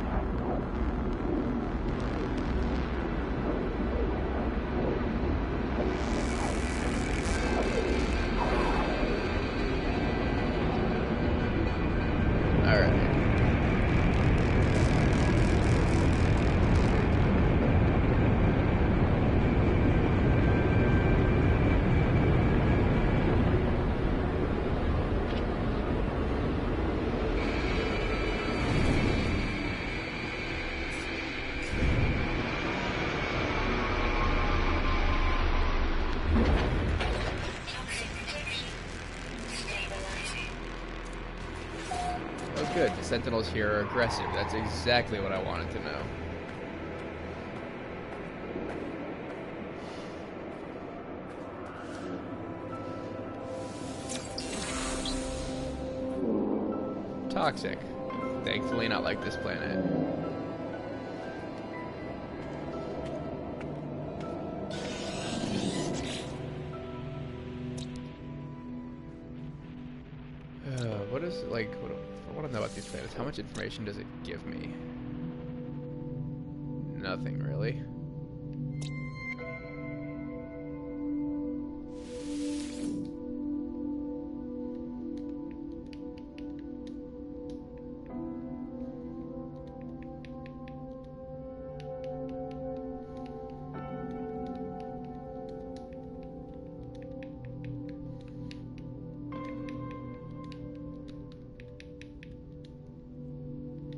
Speaker 1: Good, the Sentinels here are aggressive. That's exactly what I wanted to know. Toxic. Thankfully not like this planet. What is, like, what I want to know about these planets. How much information does it give me? Nothing, really.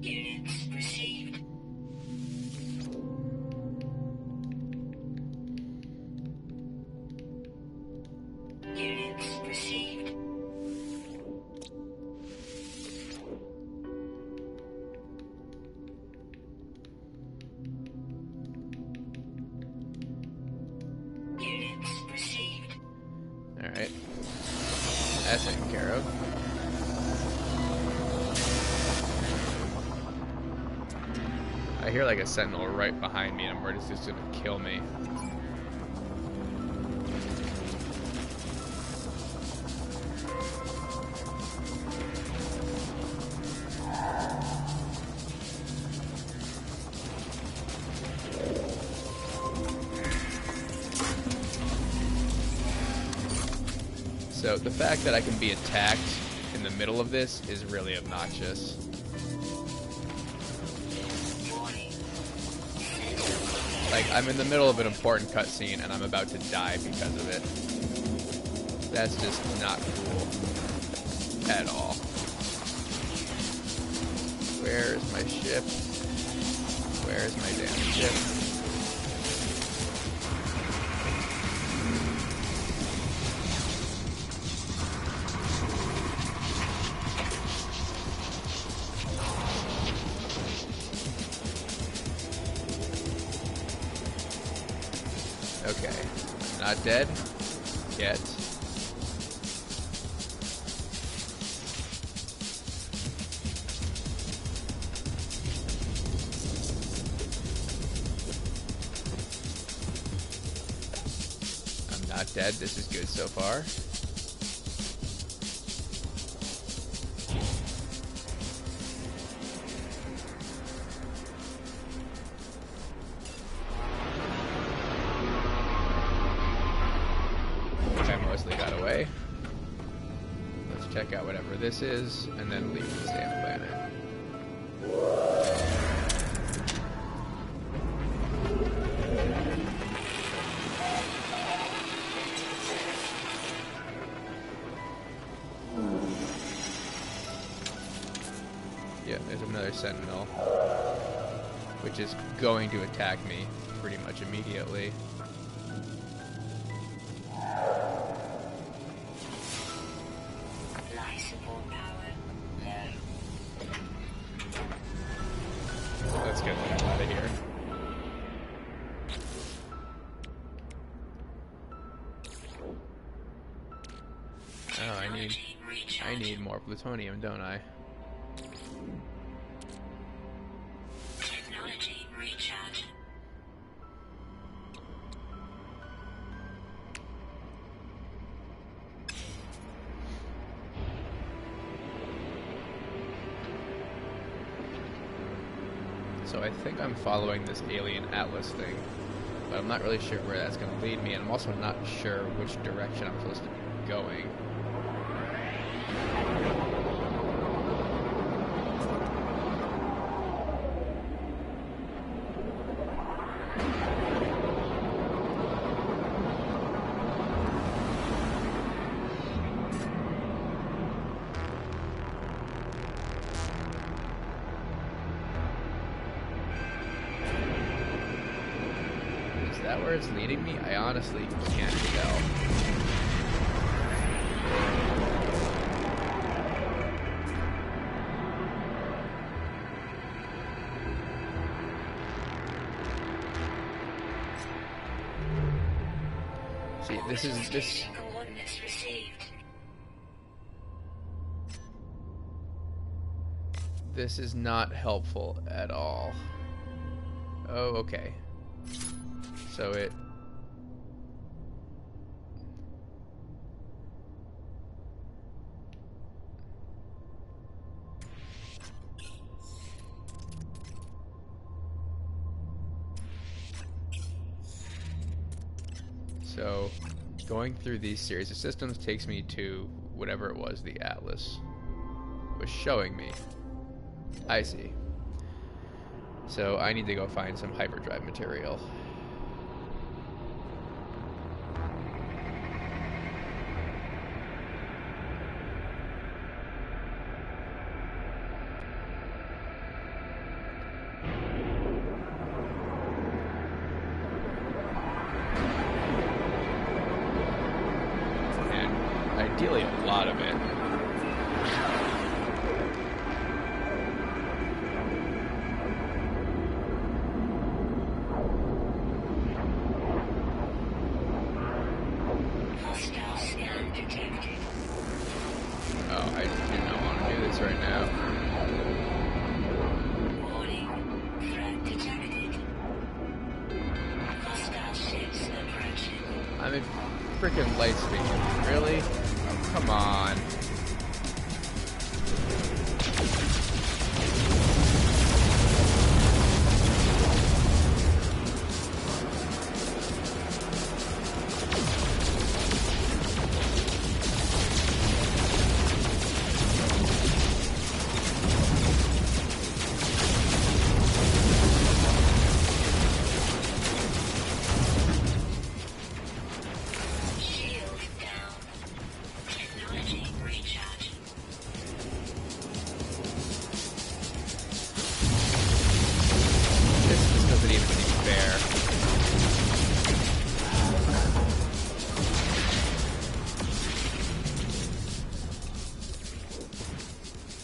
Speaker 2: Units received. Units received. Units received.
Speaker 1: Alright. That's taken care of. I hear like a sentinel right behind me and I'm worried it's just gonna kill me. So the fact that I can be attacked in the middle of this is really obnoxious. Like, I'm in the middle of an important cutscene and I'm about to die because of it. That's just not cool. At all. Where is my ship? Where is my damn ship? Okay, not dead yet. I'm not dead. This is good so far. Got away. Let's check out whatever this is, and then leave this damn planet. Yeah, there's another sentinel, which is going to attack me pretty much immediately. Let's get the hell out of here. Oh, I I need more plutonium, don't I?
Speaker 2: Technology recharge.
Speaker 1: So I think I'm following this alien atlas thing, but I'm not really sure where that's going to lead me, and I'm also not sure which direction I'm supposed to be going. Is that where it's leading me? I honestly can't tell. See, this
Speaker 2: Coordinates received.
Speaker 1: this is not helpful at all. Oh, okay. So it So, going through these series of systems takes me to whatever it was the Atlas was showing me. I see. So, I need to go find some hyperdrive material. Ideally, a lot of it.
Speaker 2: Hostile scan detected.
Speaker 1: Oh, I do not want to do this right now.
Speaker 2: Warning. Threat detected. Hostile ships approaching.
Speaker 1: I'm in freaking light station. Really? Oh, come on.
Speaker 2: Shield down. Technology recharge.
Speaker 1: This just doesn't even seem fair.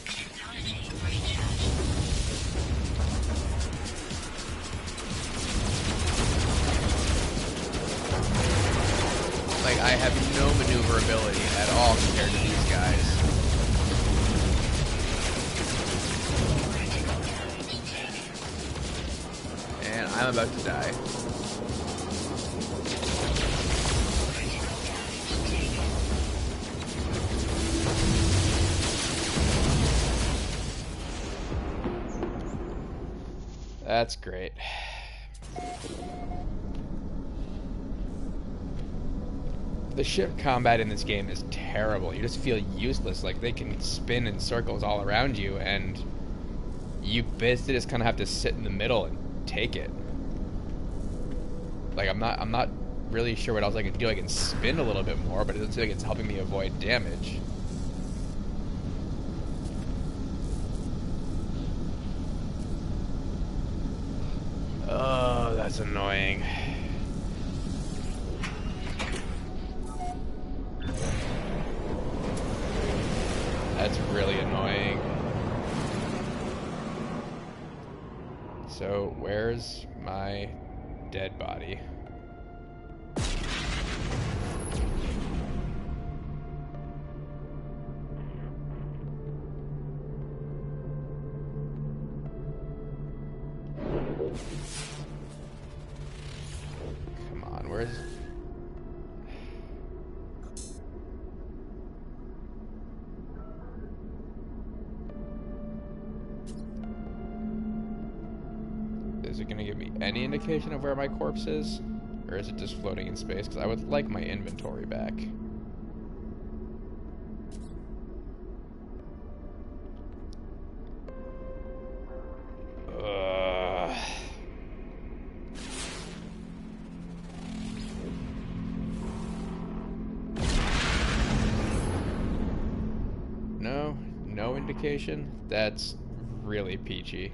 Speaker 2: Technology recharge.
Speaker 1: Like, I have no maneuverability at all compared to these guys.
Speaker 2: Critical damage taken.
Speaker 1: And I'm about to die.
Speaker 2: Critical damage taken.
Speaker 1: That's great. The ship combat in this game is terrible. You just feel useless. Like, they can spin in circles all around you, and you basically just kind of have to sit in the middle and take it. Like, I'm not really sure what else I can do. I can spin a little bit more, but it doesn't seem like it's helping me avoid damage. Oh, that's annoying. That's really annoying. So, where's my dead body? Where's... Is it going to give me any indication of where my corpse is? Or is it just floating in space? Because I would like my inventory back. No indication? That's really peachy.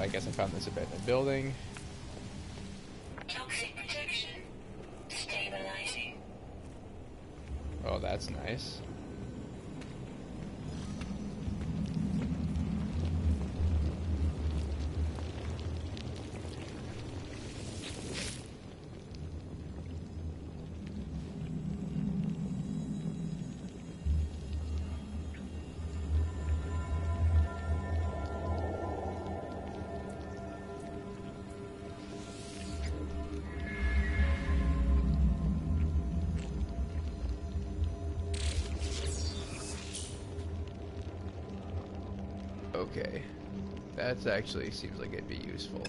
Speaker 1: I guess I found this abandoned building.
Speaker 2: Toxic protection. Stabilizing.
Speaker 1: Oh, that's nice. Okay, that actually seems like it'd be useful.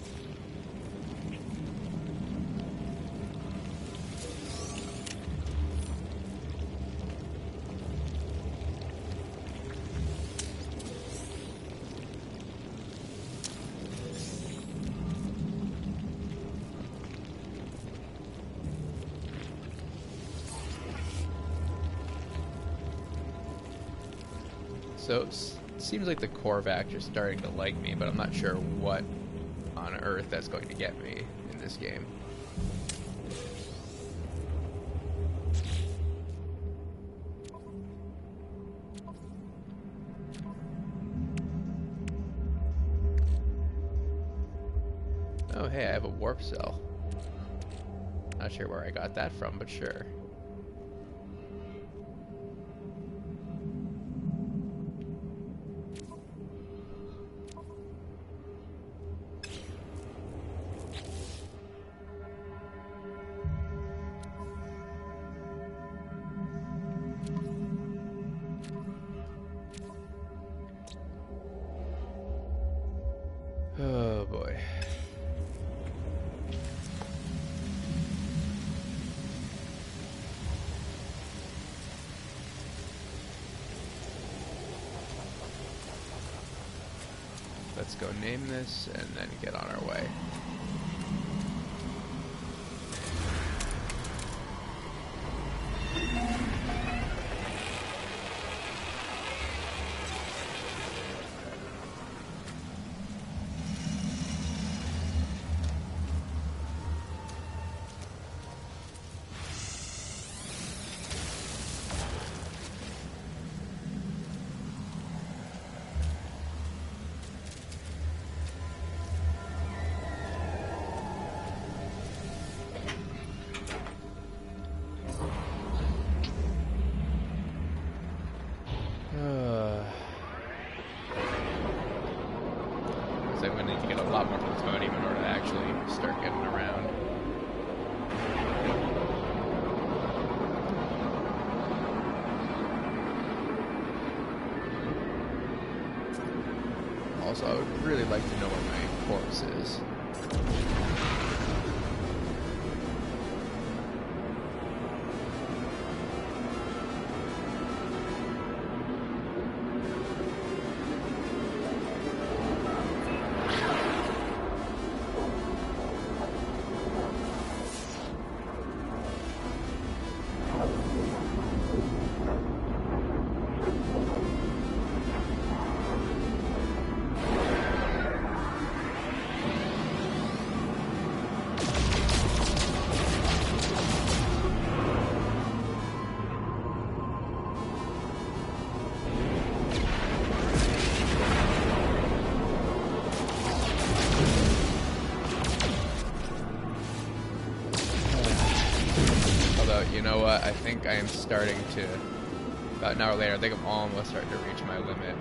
Speaker 1: So it seems like the Korvax are starting to like me, but I'm not sure what on earth that's going to get me in this game. Oh hey, I have a warp cell. Not sure where I got that from, but sure. Oh boy. Let's go name this and then get on our way. plutonium in order to actually start getting around. Also, I would really like to know where my corpse is. You know what? I think I am starting to, about an hour later, I think I'm almost starting to reach my limit.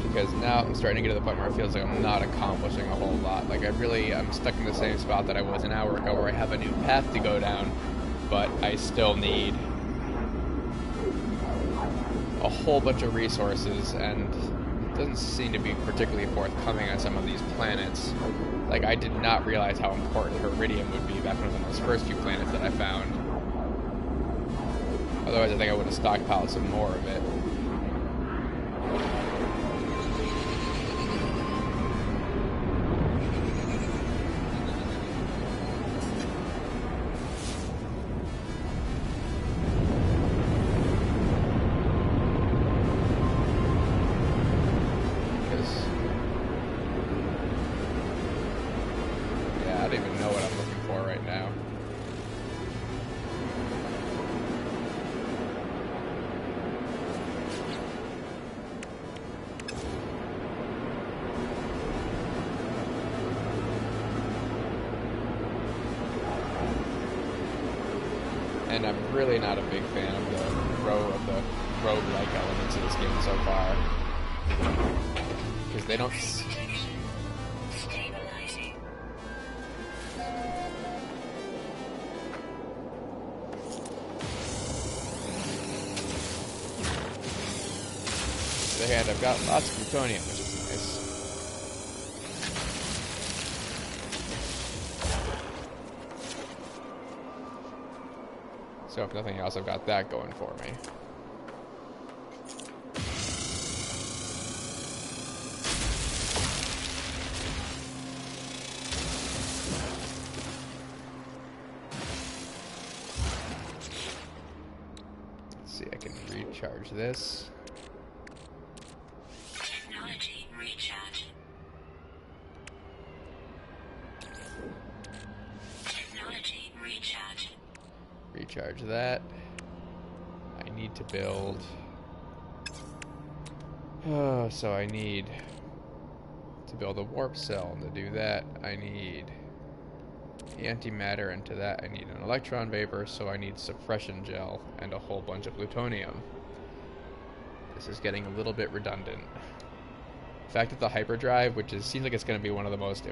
Speaker 1: Because now I'm starting to get to the point where it feels like I'm not accomplishing a whole lot. Like I'm stuck in the same spot that I was an hour ago where I have a new path to go down, but I still need a whole bunch of resources, and it doesn't seem to be particularly forthcoming on some of these planets. Like, I did not realize how important Iridium would be back when it was on those first few planets that I found. Otherwise, I think I would have stockpiled some more of it. And I'm really not a big fan of the rogue-like elements of this game so far, because they don't.
Speaker 2: Stabilizing.
Speaker 1: The hand, I've got lots of plutonium, which is nice. So if nothing else, I've got that going for me. Let's see, I can recharge this.
Speaker 2: Technology recharge. Technology recharge.
Speaker 1: Recharge that. I need to build. Oh, so I need to build a warp cell. And to do that, I need antimatter, and to that, I need an electron vapor. So I need suppression gel and a whole bunch of plutonium. This is getting a little bit redundant. The fact that the hyperdrive, which seems like it's going to be one of the most